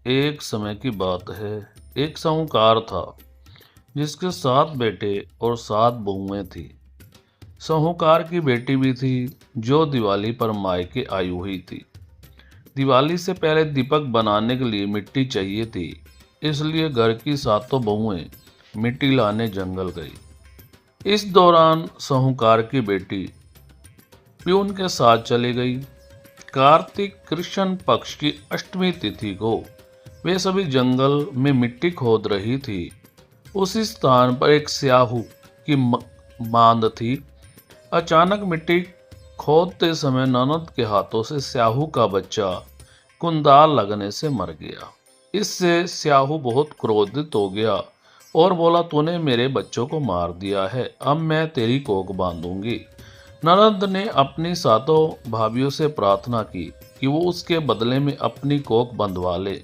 एक समय की बात है। एक साहूकार था जिसके 7 बेटे और 7 बहुएं थी। साहूकार की बेटी भी थी जो दिवाली पर मायके आई हुई थी। दिवाली से पहले दीपक बनाने के लिए मिट्टी चाहिए थी, इसलिए घर की 7 बहुएं मिट्टी लाने जंगल गई। इस दौरान साहूकार की बेटी प्यून के साथ चली गई। कार्तिक कृष्ण पक्ष की अष्टमी तिथि को वे सभी जंगल में मिट्टी खोद रही थी। उसी स्थान पर एक स्याहू की मांद थी। अचानक मिट्टी खोदते समय ननद के हाथों से स्याहू का बच्चा कुंदाल लगने से मर गया। इससे स्याहू बहुत क्रोधित हो गया और बोला, तूने मेरे बच्चों को मार दिया है, अब मैं तेरी कोख बांधूंगी। ननद ने अपनी 7 भाभियों से प्रार्थना की कि वो उसके बदले में अपनी कोख बंधवा ले।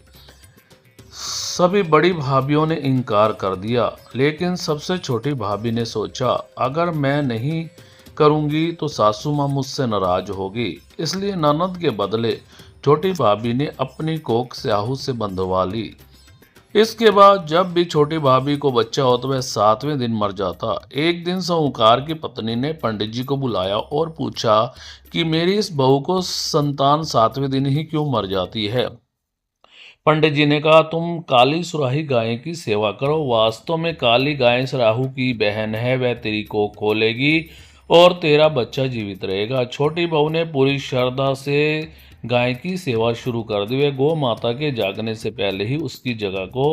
सभी बड़ी भाभीियों ने इनकार कर दिया, लेकिन सबसे छोटी भाभी ने सोचा, अगर मैं नहीं करूंगी तो सासू माँ मुझसे नाराज होगी। इसलिए ननद के बदले छोटी भाभी ने अपनी कोख स्याहू से बंधवा ली। इसके बाद जब भी छोटी भाभी को बच्चा हो तो वह 7वें दिन मर जाता। एक दिन साहूकार की पत्नी ने पंडित जी को बुलाया और पूछा कि मेरी इस बहू को संतान 7वें दिन ही क्यों मर जाती है। पंडित जी ने कहा, तुम काली सुराही गाय की सेवा करो। वास्तव में काली गाय सराहू की बहन है, वह तेरी कोख खोलेगी और तेरा बच्चा जीवित रहेगा। छोटी बहू ने पूरी श्रद्धा से गाय की सेवा शुरू कर दी। वह गौ माता के जागने से पहले ही उसकी जगह को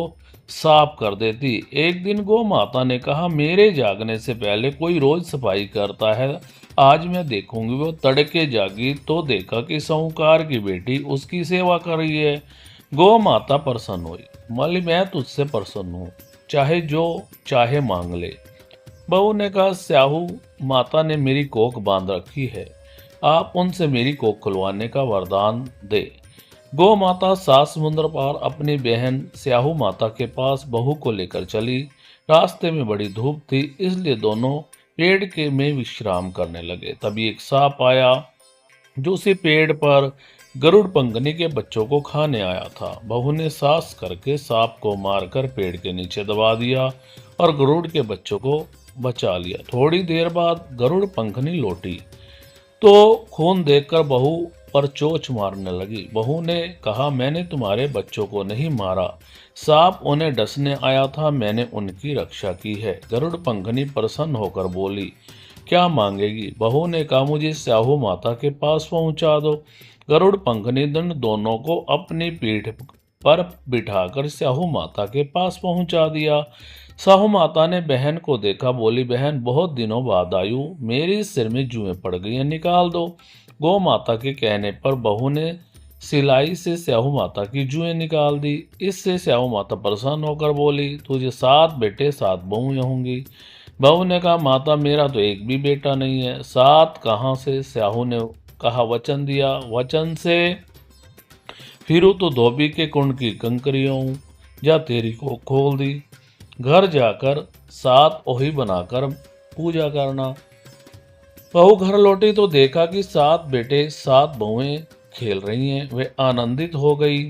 साफ कर देती। एक दिन गौ माता ने कहा, मेरे जागने से पहले कोई रोज सफाई करता है, आज मैं देखूंगी। वो तड़के जागी तो देखा कि साहूकार की बेटी उसकी सेवा कर रही है। गौ माता प्रसन्न हुई, बोली, मैं तुझसे प्रसन्न हूँ, चाहे जो चाहे मांग ले। बहू ने कहा, स्याहू माता ने मेरी कोख बांध रखी है, आप उनसे मेरी कोख खुलवाने का वरदान दे। गौ माता 7 समुद्र पार अपनी बहन स्याहू माता के पास बहू को लेकर चली। रास्ते में बड़ी धूप थी, इसलिए दोनों पेड़ के में विश्राम करने लगे। तभी एक सांप आया जो उसी पेड़ पर गरुड़ पंखनी के बच्चों को खाने आया था। बहू ने साहस करके सांप को मारकर पेड़ के नीचे दबा दिया और गरुड़ के बच्चों को बचा लिया। थोड़ी देर बाद गरुड़ पंखनी लौटी तो खून देखकर बहू पर चोंच मारने लगी। बहू ने कहा, मैंने तुम्हारे बच्चों को नहीं मारा, सांप उन्हें डसने आया था, मैंने उनकी रक्षा की है। गरुड़ पंखनी प्रसन्न होकर बोली, क्या मांगेगी? बहू ने कहा, मुझे स्याहू माता के पास पहुंचा दो। गरुड़ पंखनी दंड दोनों को अपनी पीठ पर बिठाकर स्याहू माता के पास पहुंचा दिया। साहू माता ने बहन को देखा, बोली, बहन बहुत दिनों बाद आई हूं, मेरे सिर में जुएं पड़ गई हैं, निकाल दो। गौ माता के कहने पर बहू ने सिलाई से स्याहू माता की जुएं निकाल दी। इससे स्याहू माता प्रसन्न होकर बोली, तुझे 7 बेटे 7 बहुएं होंगी। बहू ने कहा, माता मेरा तो एक भी बेटा नहीं है। 7 कहाँ से? स्याहू ने कहा, वचन दिया, वचन से फिरू तो धोबी के कुंड की कंकरियों हूं, जा तेरी को खोल दी। घर जाकर 7 ओही बनाकर पूजा करना। बहू घर लौटी तो देखा कि 7 बेटे 7 बहुएं खेल रही हैं। वे आनंदित हो गई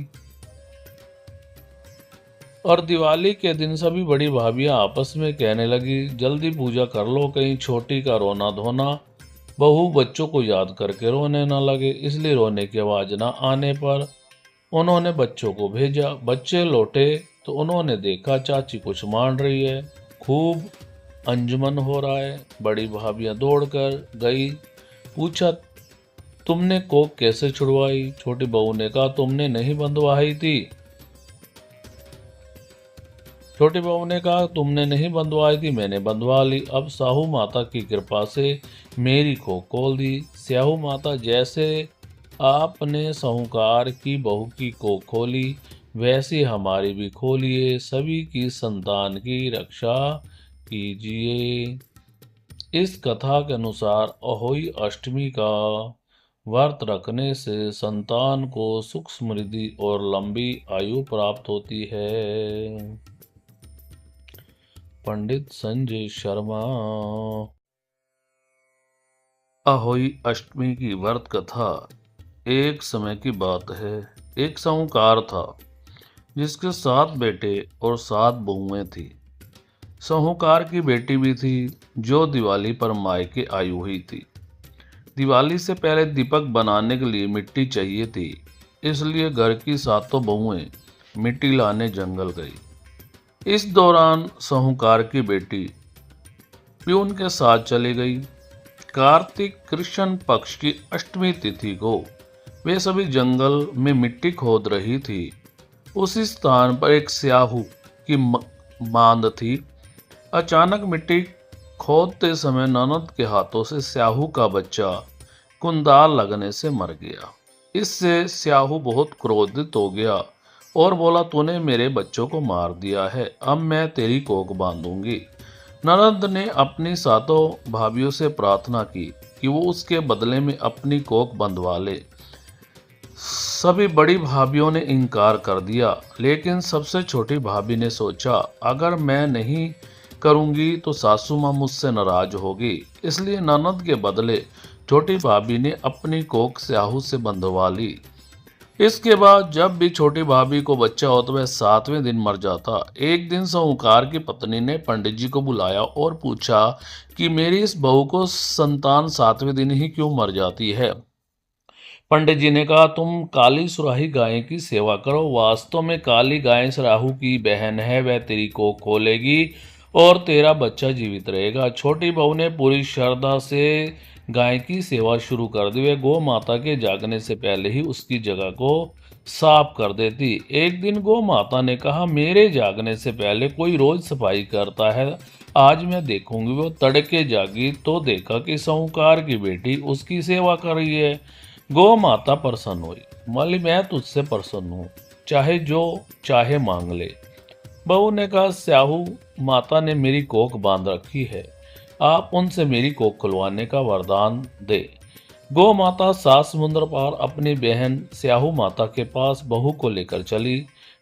और दिवाली के दिन सभी बड़ी भाभियां आपस में कहने लगी, जल्दी पूजा कर लो, कहीं छोटी का रोना धोना बहू बच्चों को याद करके रोने न लगे। इसलिए रोने की आवाज न आने पर उन्होंने बच्चों को भेजा। बच्चे लौटे तो उन्होंने देखा चाची कुछ मान रही है, खूब अंजुमन हो रहा है। बड़ी भाभियां दौड़कर गई, पूछा, तुमने कोक कैसे छुड़वाई? छोटी बहू ने कहा, तुमने नहीं बंधवाई थी। छोटी बहू ने कहा, तुमने नहीं बंधवाई थी, मैंने बंधवा ली। अब साहू माता की कृपा से मेरी कोख खोल दी। स्याहू माता, जैसे आपने साहूकार की बहू की कोख खोली, वैसे हमारी भी खोलिए, सभी की संतान की रक्षा कीजिए। इस कथा के अनुसार अहोई अष्टमी का व्रत रखने से संतान को सुख समृद्धि और लंबी आयु प्राप्त होती है। पंडित संजय शर्मा। अहोई अष्टमी की व्रत कथा। एक समय की बात है, एक साहूकार था जिसके 7 बेटे और 7 बहुएं थी। साहूकार की बेटी भी थी जो दिवाली पर मायके आई हुई थी। दिवाली से पहले दीपक बनाने के लिए मिट्टी चाहिए थी, इसलिए घर की 7 बहुएं मिट्टी लाने जंगल गई। इस दौरान साहूकार की बेटी प्यून के साथ चली गई। कार्तिक कृष्ण पक्ष की अष्टमी तिथि को वे सभी जंगल में मिट्टी खोद रही थी। उसी स्थान पर एक स्याहू की मांद थी। अचानक मिट्टी खोदते समय ननद के हाथों से स्याहू का बच्चा कुंदाल लगने से मर गया। इससे स्याहू बहुत क्रोधित हो गया और बोला, तूने मेरे बच्चों को मार दिया है, अब मैं तेरी कोख बांधूंगी। ननद ने अपनी 7 भाभियों से प्रार्थना की कि वो उसके बदले में अपनी कोख बंधवा ले। सभी बड़ी भाभियों ने इनकार कर दिया, लेकिन सबसे छोटी भाभी ने सोचा, अगर मैं नहीं करूंगी तो सासू माँ मुझसे नाराज होगी। इसलिए ननद के बदले छोटी भाभी ने अपनी कोख स्याहू से बंधवा ली। इसके बाद जब भी छोटी भाभी को बच्चा हो तो वह 7वें दिन मर जाता। एक दिन साहूकार की पत्नी ने पंडित जी को बुलाया और पूछा कि मेरी इस बहू को संतान 7वें दिन ही क्यों मर जाती है। पंडित जी ने कहा, तुम काली सुराही गाय की सेवा करो। वास्तव में काली गाय सराहू की बहन है, वह तेरी कोख खोलेगी और तेरा बच्चा जीवित रहेगा। छोटी बहू ने पूरी श्रद्धा से गाय की सेवा शुरू कर दी। वह गौ माता के जागने से पहले ही उसकी जगह को साफ कर देती। एक दिन गौ माता ने कहा, मेरे जागने से पहले कोई रोज सफाई करता है, आज मैं देखूंगी। वो तड़के जागी तो देखा कि साहूकार की बेटी उसकी सेवा कर रही है। गौ माता प्रसन्न हुई, बोली, मैं तुझसे प्रसन्न हूँ, चाहे जो चाहे मांग ले। बहू ने कहा, स्याहू माता ने मेरी कोख बांध रखी है, आप उनसे मेरी कोख खुलवाने का वरदान दे। गौ माता 7 समुद्र पार अपनी बहन स्याहू माता के पास बहू को लेकर चली।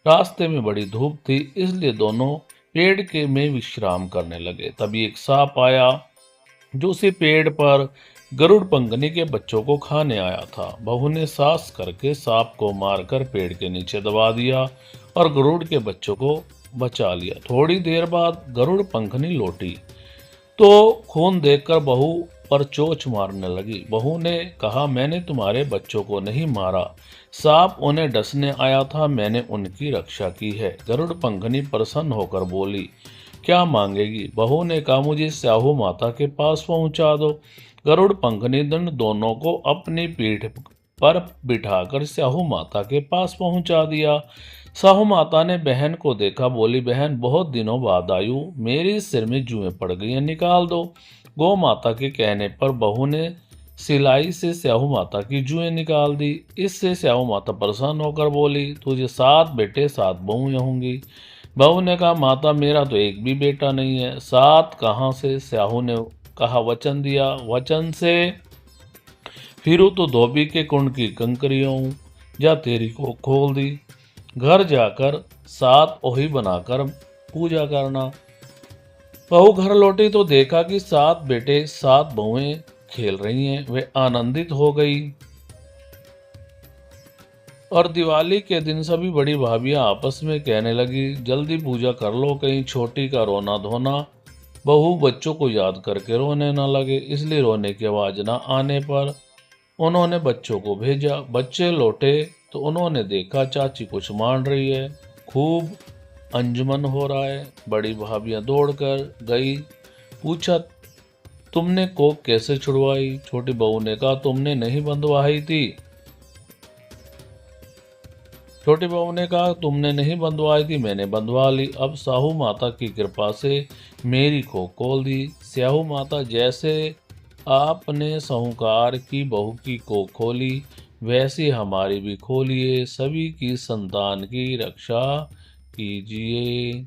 रास्ते में बड़ी धूप थी, इसलिए दोनों पेड़ के में विश्राम करने लगे। तभी एक सांप आया जो उसी पेड़ पर गरुड़ पंखनी के बच्चों को खाने आया था। बहू ने सास करके सांप को मारकर पेड़ के नीचे दबा दिया और गरुड़ के बच्चों को बचा लिया। थोड़ी देर बाद गरुड़ पंखनी लौटी तो खून देखकर बहू पर चोंच मारने लगी। बहू ने कहा, मैंने तुम्हारे बच्चों को नहीं मारा, सांप उन्हें डसने आया था, मैंने उनकी रक्षा की है। गरुड़ पंखनी प्रसन्न होकर बोली, क्या मांगेगी? बहू ने कहा, मुझे स्याहू माता के पास पहुंचा दो। गरुड़ पंखनी दंड दोनों को अपनी पीठ पर बिठाकर स्याहू माता के पास पहुंचा दिया। साहू माता ने बहन को देखा, बोली, बहन बहुत दिनों बाद आई हूं, मेरे सिर में जुएं पड़ गई हैं, निकाल दो। गौ माता के कहने पर बहू ने सिलाई से स्याहू माता की जुएं निकाल दी। इससे स्याहू माता प्रसन्न होकर बोली, तुझे 7 बेटे 7 बहुएं होंगी। बहू ने कहा, माता मेरा तो एक भी बेटा नहीं है। 7 कहाँ से? स्याहू ने कहा, वचन दिया, वचन से फिरू तो धोबी के कुंड की कंकरियों हूं, जा तेरी को खोल दी। घर जाकर 7 ओही बनाकर पूजा करना। बहू घर लौटी तो देखा कि 7 बेटे 7 बहुएं खेल रही हैं। वे आनंदित हो गई और दिवाली के दिन सभी बड़ी भाभियां आपस में कहने लगी, जल्दी पूजा कर लो, कहीं छोटी का रोना धोना बहू बच्चों को याद करके रोने न लगे। इसलिए रोने की आवाज न आने पर उन्होंने बच्चों को भेजा। बच्चे लौटे तो उन्होंने देखा चाची कुछ मान रही है, खूब अंजुमन हो रहा है। बड़ी भाभियां दौड़कर गई, पूछा, तुमने कोक कैसे छुड़वाई? छोटी बहू ने कहा, तुमने नहीं बंधवाई थी। छोटी बहू ने कहा, तुमने नहीं बंधवाई थी, मैंने बंधवा ली। अब साहू माता की कृपा से मेरी कोख खोल दी। स्याहू माता, जैसे आपने साहूकार की बहू की कोख खोली, वैसे हमारी भी खोलिए, सभी की संतान की रक्षा कीजिए।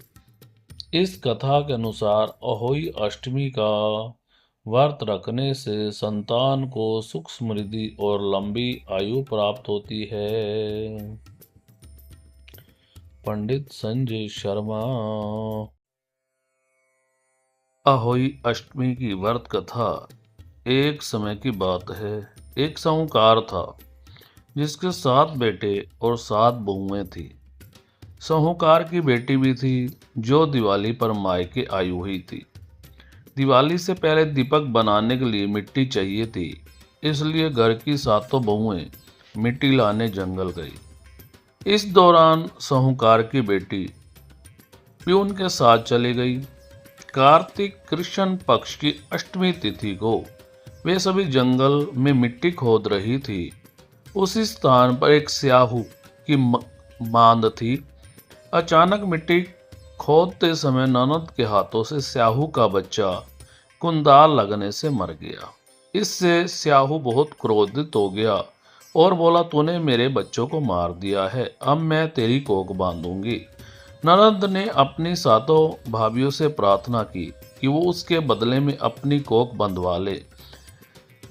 इस कथा के अनुसार अहोई अष्टमी का व्रत रखने से संतान को सुख समृद्धि और लंबी आयु प्राप्त होती है। पंडित संजय शर्मा। अहोई अष्टमी की व्रत कथा। एक समय की बात है, एक साहूकार था जिसके 7 बेटे और 7 बहुएं थी। साहूकार की बेटी भी थी जो दिवाली पर मायके आई हुई थी। दिवाली से पहले दीपक बनाने के लिए मिट्टी चाहिए थी, इसलिए घर की सातों बहुएं मिट्टी लाने जंगल गई। इस दौरान साहूकार की बेटी प्यून के साथ चली गई। कार्तिक कृष्ण पक्ष की अष्टमी तिथि को वे सभी जंगल में मिट्टी खोद रही थी। उसी स्थान पर एक स्याहू की मांद थी। अचानक मिट्टी खोदते समय ननद के हाथों से स्याहू का बच्चा कुंदाल लगने से मर गया। इससे स्याहू बहुत क्रोधित हो गया और बोला, तूने मेरे बच्चों को मार दिया है, अब मैं तेरी कोख बांधूंगी। ननद ने अपनी सातों भाभियों से प्रार्थना की कि वो उसके बदले में अपनी कोख बंधवा ले।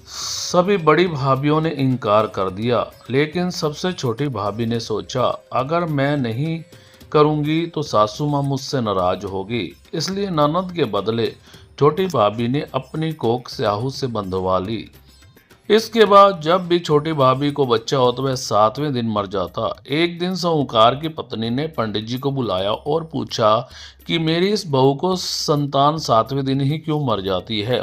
सभी बड़ी भाभियों ने इनकार कर दिया, लेकिन सबसे छोटी भाभी ने सोचा, अगर मैं नहीं करूंगी तो सासू माँ मुझसे नाराज होगी। इसलिए ननद के बदले छोटी भाभी ने अपनी कोख स्याहू से बंधवा ली। इसके बाद जब भी छोटी भाभी को बच्चा हो तो वह 7वें दिन मर जाता। एक दिन साहूकार की पत्नी ने पंडित जी को बुलाया और पूछा कि मेरी इस बहू को संतान 7वें दिन ही क्यों मर जाती है।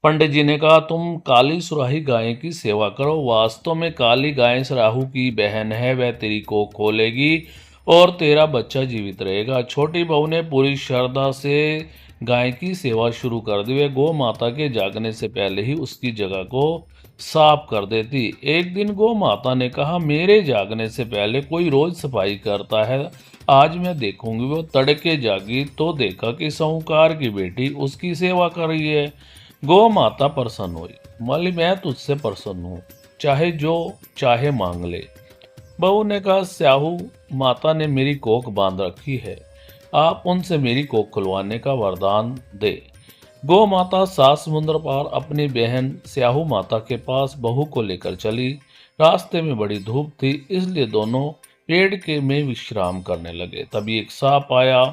पंडित जी ने कहा, तुम काली सुराही गाय की सेवा करो। वास्तव में काली गाय सराहू की बहन है, वह तेरी को खोलेगी और तेरा बच्चा जीवित रहेगा। छोटी बहू ने पूरी श्रद्धा से गाय की सेवा शुरू कर दी। वह गौ माता के जागने से पहले ही उसकी जगह को साफ कर देती। एक दिन गौ माता ने कहा, मेरे जागने से पहले कोई रोज सफाई करता है, आज मैं देखूंगी। वो तड़के जागी तो देखा कि साहूकार की बेटी उसकी सेवा कर रही है। गौ माता प्रसन्न हुई, बोली, मैं तुझसे प्रसन्न हूँ, चाहे जो चाहे मांग ले। बहू ने कहा, स्याहू माता ने मेरी कोख बांध रखी है, आप उनसे मेरी कोख खुलवाने का वरदान दे। गौ माता 7 समुद्र पार अपनी बहन स्याहू माता के पास बहू को लेकर चली। रास्ते में बड़ी धूप थी, इसलिए दोनों पेड़ के में विश्राम करने लगे। तभी एक सांप आया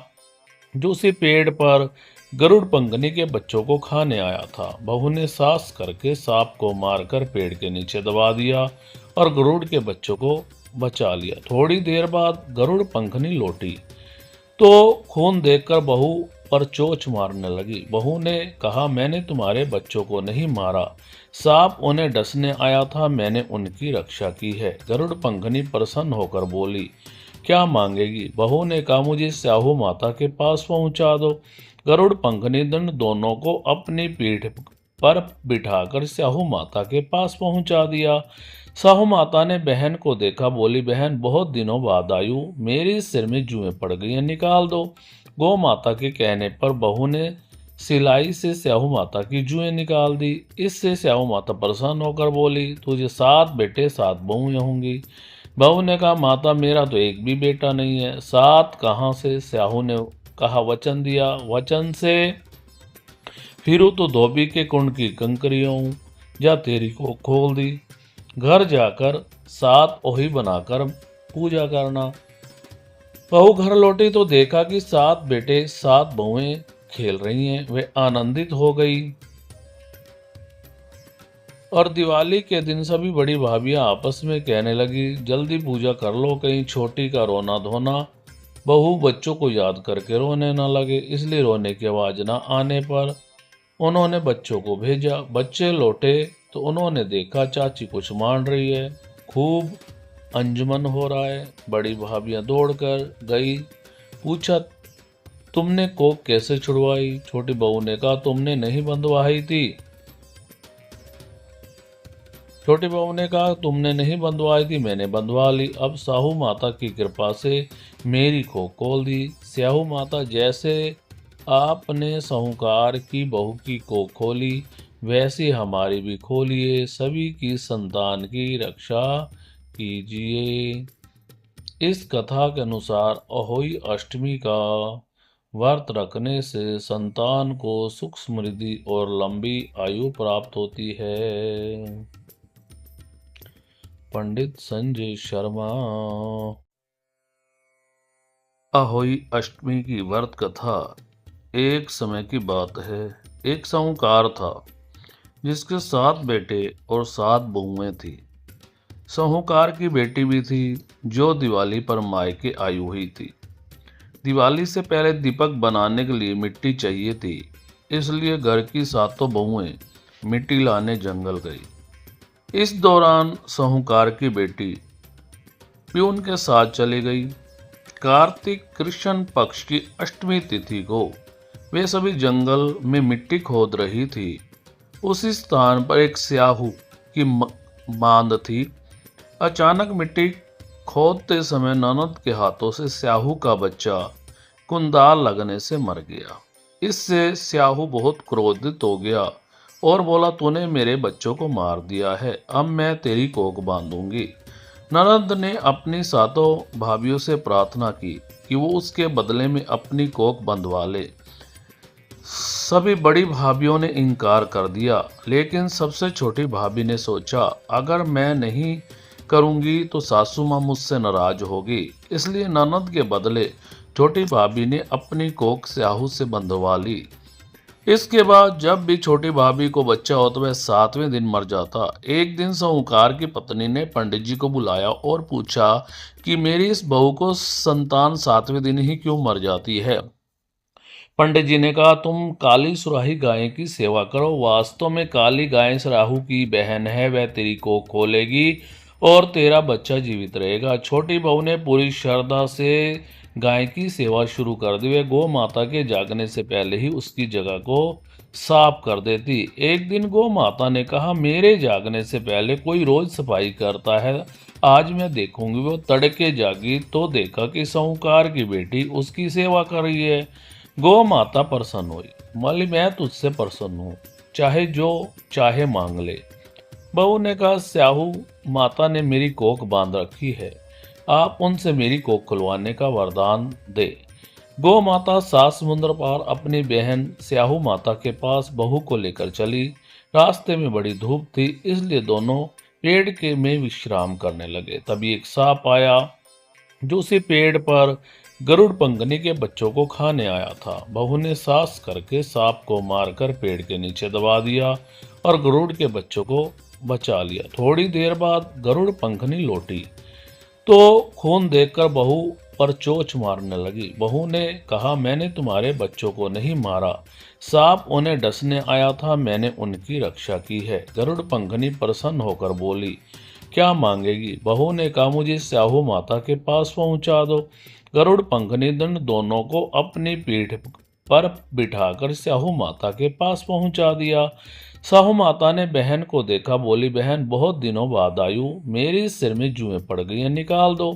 जो उसी पेड़ पर गरुड़ पंखनी के बच्चों को खाने आया था। बहू ने सास करके सांप को मारकर पेड़ के नीचे दबा दिया और गरुड़ के बच्चों को बचा लिया। थोड़ी देर बाद गरुड़ पंखनी लौटी तो खून देखकर बहू पर चोंच मारने लगी। बहू ने कहा, मैंने तुम्हारे बच्चों को नहीं मारा, सांप उन्हें डसने आया था, मैंने उनकी रक्षा की है। गरुड़ पंखनी प्रसन्न होकर बोली, क्या मांगेगी? बहू ने कहा, मुझे स्याहू माता के पास पहुंचा दो। गरुड़ पंखनी दंड दोनों को अपनी पीठ पर बिठाकर स्याहू माता के पास पहुंचा दिया। साहू माता ने बहन को देखा, बोली, बहन बहुत दिनों बाद आई हूं, मेरे सिर में जुएं पड़ गई हैं, निकाल दो। गौ माता के कहने पर बहू ने सिलाई से स्याहू माता की जुएं निकाल दी। इससे स्याहू माता प्रसन्न होकर बोली, तुझे 7 बेटे 7 बहुएं होंगी। बहू ने कहा, माता मेरा तो एक भी बेटा नहीं है। 7 कहाँ से? स्याहू ने कहा, वचन दिया, वचन से फिरू तो धोबी के कुंड की कंकरियों हूं, जा तेरी को खोल दी। घर जाकर 7 ओही बनाकर पूजा करना। बहू घर लौटी तो देखा कि 7 बेटे 7 बहुएं खेल रही हैं। वे आनंदित हो गई और दिवाली के दिन सभी बड़ी भाभियां आपस में कहने लगी, जल्दी पूजा कर लो, कहीं छोटी का रोना धोना बहू बच्चों को याद करके रोने न लगे। इसलिए रोने की आवाज न आने पर उन्होंने बच्चों को भेजा। बच्चे लौटे तो उन्होंने देखा चाची कुछ मान रही है, खूब अंजुमन हो रहा है। बड़ी भाभियां दौड़कर गई, पूछा, तुमने कोक कैसे छुड़वाई? छोटी बहू ने कहा, तुमने नहीं बंधवाई थी। छोटी बहू ने कहा, तुमने नहीं बंधवाई थी, मैंने बंधवा ली। अब साहू माता की कृपा से मेरी कोख खोल दी। स्याहू माता, जैसे आपने साहूकार की बहू की कोख खोली, वैसे हमारी भी खोलिए, सभी की संतान की रक्षा कीजिए। इस कथा के अनुसार अहोई अष्टमी का व्रत रखने से संतान को सुख समृद्धि और लंबी आयु प्राप्त होती है। पंडित संजय शर्मा। अहोई अष्टमी की व्रत कथा। एक समय की बात है, एक साहूकार था जिसके 7 बेटे और 7 बहुएं थी। साहूकार की बेटी भी थी जो दिवाली पर मायके आई हुई थी। दिवाली से पहले दीपक बनाने के लिए मिट्टी चाहिए थी, इसलिए घर की सातों बहुएं मिट्टी लाने जंगल गई। इस दौरान साहूकार की बेटी प्यून के साथ चली गई। कार्तिक कृष्ण पक्ष की अष्टमी तिथि को वे सभी जंगल में मिट्टी खोद रही थी। उसी स्थान पर एक स्याहू की मांद थी। अचानक मिट्टी खोदते समय ननद के हाथों से स्याहू का बच्चा कुंदाल लगने से मर गया। इससे स्याहू बहुत क्रोधित हो गया और बोला, तूने मेरे बच्चों को मार दिया है, अब मैं तेरी कोख बांधूंगी। ननद ने अपनी सातों भाभियों से प्रार्थना की कि वो उसके बदले में अपनी कोख बंधवा ले। सभी बड़ी भाभियों ने इनकार कर दिया, लेकिन सबसे छोटी भाभी ने सोचा, अगर मैं नहीं करूंगी तो सासू माँ मुझसे नाराज होगी। इसलिए ननद के बदले छोटी भाभी ने अपनी कोख स्याहू से बंधवा ली। इसके बाद जब भी छोटी भाभी को बच्चा हो तो वह 7वें दिन मर जाता। एक दिन साहूकार की पत्नी ने पंडित जी को बुलाया और पूछा कि मेरी इस बहू को संतान 7वें दिन ही क्यों मर जाती है। पंडित जी ने कहा, तुम काली सुराही गाय की सेवा करो। वास्तव में काली गाय सराहू की बहन है, वह तेरी कोख खोलेगी और तेरा बच्चा जीवित रहेगा। छोटी बहू ने पूरी श्रद्धा से गाय की सेवा शुरू कर दी। वे गौ माता के जागने से पहले ही उसकी जगह को साफ कर देती। एक दिन गौ माता ने कहा, मेरे जागने से पहले कोई रोज सफाई करता है, आज मैं देखूंगी। वो तड़के जागी तो देखा कि साहूकार की बेटी उसकी सेवा कर रही है। गौ माता प्रसन्न हुई, बोली, मैं तुझसे प्रसन्न हूँ, चाहे जो चाहे मांग ले। बहू ने कहा, स्याहू माता ने मेरी कोख बांध रखी है, आप उनसे मेरी कोख खुलवाने का वरदान दे। गौ माता 7 समुद्र पार अपनी बहन स्याहू माता के पास बहू को लेकर चली। रास्ते में बड़ी धूप थी, इसलिए दोनों पेड़ के में विश्राम करने लगे। तभी एक सांप आया जो उसी पेड़ पर गरुड़ पंखनी के बच्चों को खाने आया था। बहू ने साहस करके सांप को मारकर पेड़ के नीचे दबा दिया और गरुड़ के बच्चों को बचा लिया। थोड़ी देर बाद गरुड़ पंखनी लौटी तो खून देखकर बहू पर चोंच मारने लगी। बहू ने कहा, मैंने तुम्हारे बच्चों को नहीं मारा, सांप उन्हें डसने आया था, मैंने उनकी रक्षा की है। गरुड़ पंखनी प्रसन्न होकर बोली, क्या मांगेगी? बहू ने कहा, मुझे स्याहू माता के पास पहुंचा दो। गरुड़ पंखनी दंड दोनों को अपनी पीठ पर बिठाकर स्याहू माता के पास पहुंचा दिया। साहू माता ने बहन को देखा, बोली, बहन बहुत दिनों बाद आई हूं, मेरे सिर में जुएं पड़ गई हैं, निकाल दो।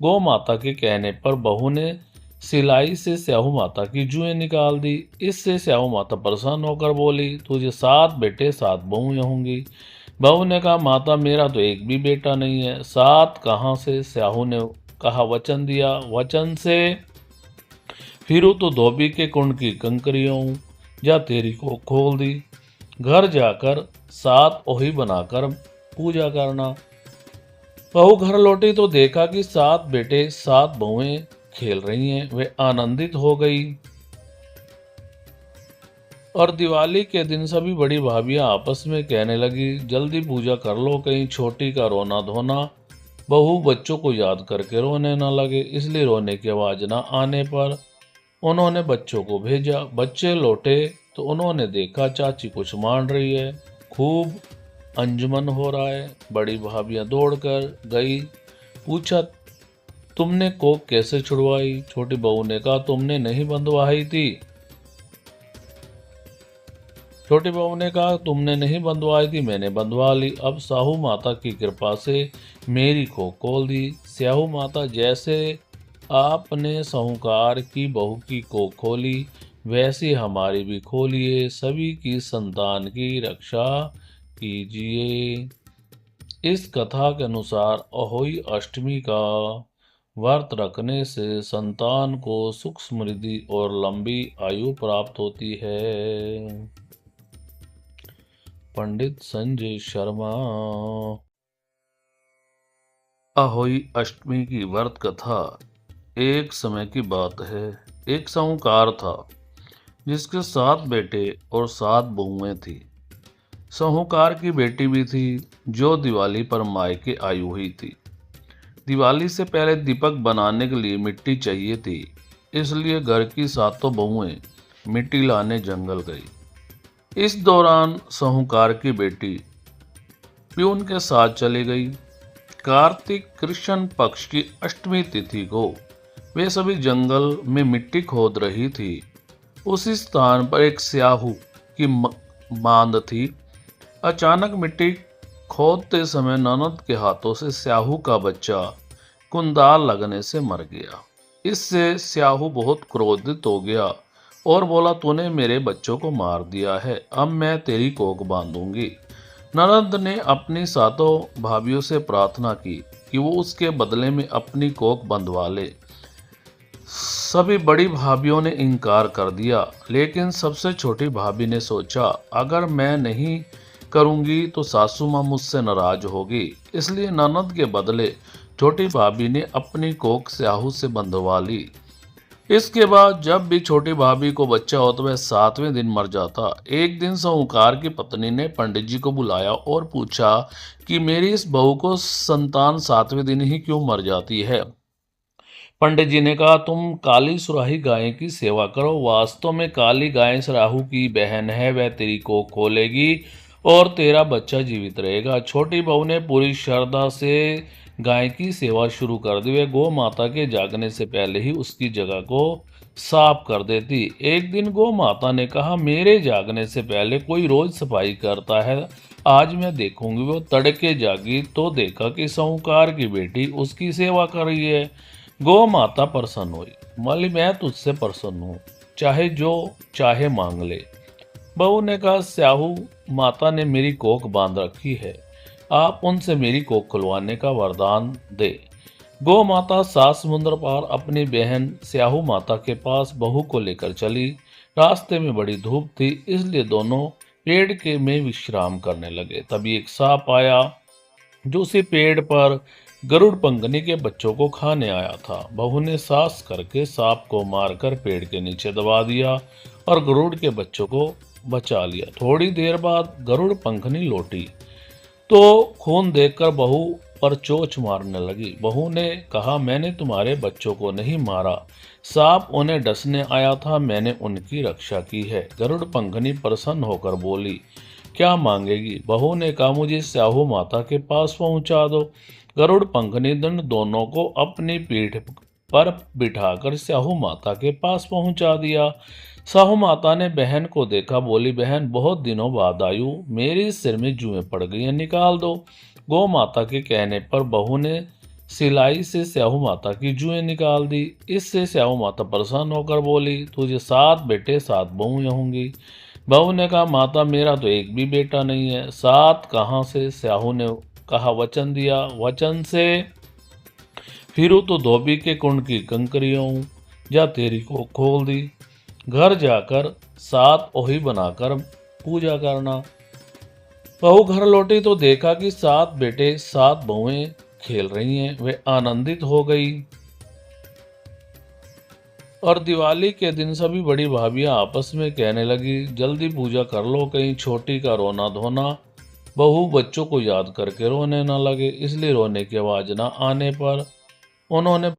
गौ माता के कहने पर बहू ने सिलाई से स्याहू माता की जुएं निकाल दी। इससे स्याहू माता प्रसन्न होकर बोली, तुझे 7 बेटे 7 बहुएं होंगी। बहू ने कहा, माता मेरा तो एक भी बेटा नहीं है। 7 कहाँ से? स्याहू ने कहा, वचन दिया, वचन से फिरू तो धोबी के कुंड की कंकरियों हूं, जा तेरी को खोल दी। घर जाकर 7 ओही बनाकर पूजा करना। बहू घर लौटी तो देखा कि 7 बेटे 7 बहुएं खेल रही हैं। वे आनंदित हो गई और दिवाली के दिन सभी बड़ी भाभियां आपस में कहने लगी, जल्दी पूजा कर लो, कहीं छोटी का रोना धोना बहू बच्चों को याद करके रोने न लगे। इसलिए रोने की आवाज न आने पर उन्होंने बच्चों को भेजा। बच्चे लौटे तो उन्होंने देखा चाची कुछ मान रही है, खूब अंजुमन हो रहा है। बड़ी भाभियां दौड़कर गई, पूछा, तुमने कोख कैसे छुड़वाई? छोटी बहू ने कहा, तुमने नहीं बंधवाई थी। छोटी बहू ने कहा, तुमने नहीं बंधवाई थी, मैंने बंधवा ली। अब साहू माता की कृपा से मेरी कोख खोल दी। स्याहू माता, जैसे आपने साहूकार की बहू की कोख खोली, वैसे हमारी भी खोलिए, सभी की संतान की रक्षा कीजिए। इस कथा के अनुसार अहोई अष्टमी का व्रत रखने से संतान को सुख समृद्धि और लंबी आयु प्राप्त होती है। पंडित संजय शर्मा। अहोई अष्टमी की व्रत कथा। एक समय की बात है, एक साहूकार था जिसके 7 बेटे और 7 बहुएं थी। साहूकार की बेटी भी थी जो दिवाली पर मायके आई हुई थी। दिवाली से पहले दीपक बनाने के लिए मिट्टी चाहिए थी, इसलिए घर की सातों बहुएं मिट्टी लाने जंगल गई। इस दौरान साहूकार की बेटी प्यून के साथ चली गई। कार्तिक कृष्ण पक्ष की अष्टमी तिथि को वे सभी जंगल में मिट्टी खोद रही थी। उसी स्थान पर एक स्याहू की मांद थी। अचानक मिट्टी खोदते समय ननद के हाथों से स्याहू का बच्चा कुंदाल लगने से मर गया। इससे स्याहू बहुत क्रोधित हो गया और बोला, तूने मेरे बच्चों को मार दिया है, अब मैं तेरी कोख बांधूंगी। ननद ने अपनी सातों भाभियों से प्रार्थना की कि वो उसके बदले में अपनी कोख बंधवा ले। सभी बड़ी भाभियों ने इनकार कर दिया, लेकिन सबसे छोटी भाभी ने सोचा, अगर मैं नहीं करूंगी तो सासू माँ मुझसे नाराज होगी। इसलिए ननद के बदले छोटी भाभी ने अपनी कोख स्याहू से बंधवा ली। इसके बाद जब भी छोटी भाभी को बच्चा हो तो वह 7वें दिन मर जाता। एक दिन साहूकार की पत्नी ने पंडित जी को बुलाया और पूछा कि मेरी इस बहू को संतान 7वें दिन ही क्यों मर जाती है। पंडित जी ने कहा, तुम काली सुराही गाय की सेवा करो। वास्तव में काली गाय सराहू की बहन है, वह तेरी कोख खोलेगी और तेरा बच्चा जीवित रहेगा। छोटी बहू ने पूरी श्रद्धा से गाय की सेवा शुरू कर दी। वह गौ माता के जागने से पहले ही उसकी जगह को साफ कर देती। एक दिन गौ माता ने कहा, मेरे जागने से पहले कोई रोज सफाई करता है, आज मैं देखूंगी। वो तड़के जागी तो देखा कि साहूकार की बेटी उसकी सेवा कर रही है। गौ माता प्रसन्न हुई, बोली, मैं तुझसे प्रसन्न हूँ, चाहे जो चाहे मांग ले। बहू ने कहा, स्याहू माता ने मेरी कोख बांध रखी है, आप उनसे मेरी कोख खुलवाने का वरदान दे। गौ माता 7 समुद्र पार अपनी बहन स्याहू माता के पास बहू को लेकर चली। रास्ते में बड़ी धूप थी, इसलिए दोनों पेड़ के में विश्राम करने लगे। तभी एक सांप आया जो उसी पेड़ पर गरुड़ पंखनी के बच्चों को खाने आया था। बहू ने साहस करके सांप को मारकर पेड़ के नीचे दबा दिया और गरुड़ के बच्चों को बचा लिया। थोड़ी देर बाद गरुड़ पंखनी लौटी तो खून देखकर बहू पर चोंच मारने लगी। बहू ने कहा, मैंने तुम्हारे बच्चों को नहीं मारा, सांप उन्हें डसने आया था, मैंने उनकी रक्षा की है। गरुड़ पंखनी प्रसन्न होकर बोली, क्या मांगेगी? बहू ने कहा, मुझे स्याहू माता के पास पहुंचा दो। गरुड़ पंखनी दोनों को अपनी पीठ पर बिठाकर स्याहू माता के पास पहुंचा दिया। साहू माता ने बहन को देखा, बोली, बहन बहुत दिनों बाद आई हूं, मेरे सिर में जुएं पड़ गई हैं, निकाल दो। गौ माता के कहने पर बहू ने सिलाई से स्याहू माता की जुएं निकाल दी। इससे स्याहू माता प्रसन्न होकर बोली, तुझे 7 बेटे 7 बहुएं होंगी। बहू ने कहा, माता मेरा तो एक भी बेटा नहीं है। 7 कहाँ से? स्याहू ने कहा, वचन दिया, वचन से फिरू तो धोबी के कुंड की कंकरियों हूं, जा तेरी को खोल दी। घर जाकर 7 ओही बनाकर पूजा करना। बहू घर लौटी तो देखा कि 7 बेटे 7 बहुएं खेल रही हैं। वे आनंदित हो गई और दिवाली के दिन सभी बड़ी भाभियां आपस में कहने लगी, जल्दी पूजा कर लो, कहीं छोटी का रोना धोना बहू बच्चों को याद करके रोने न लगे। इसलिए रोने की आवाज न आने पर उन्होंने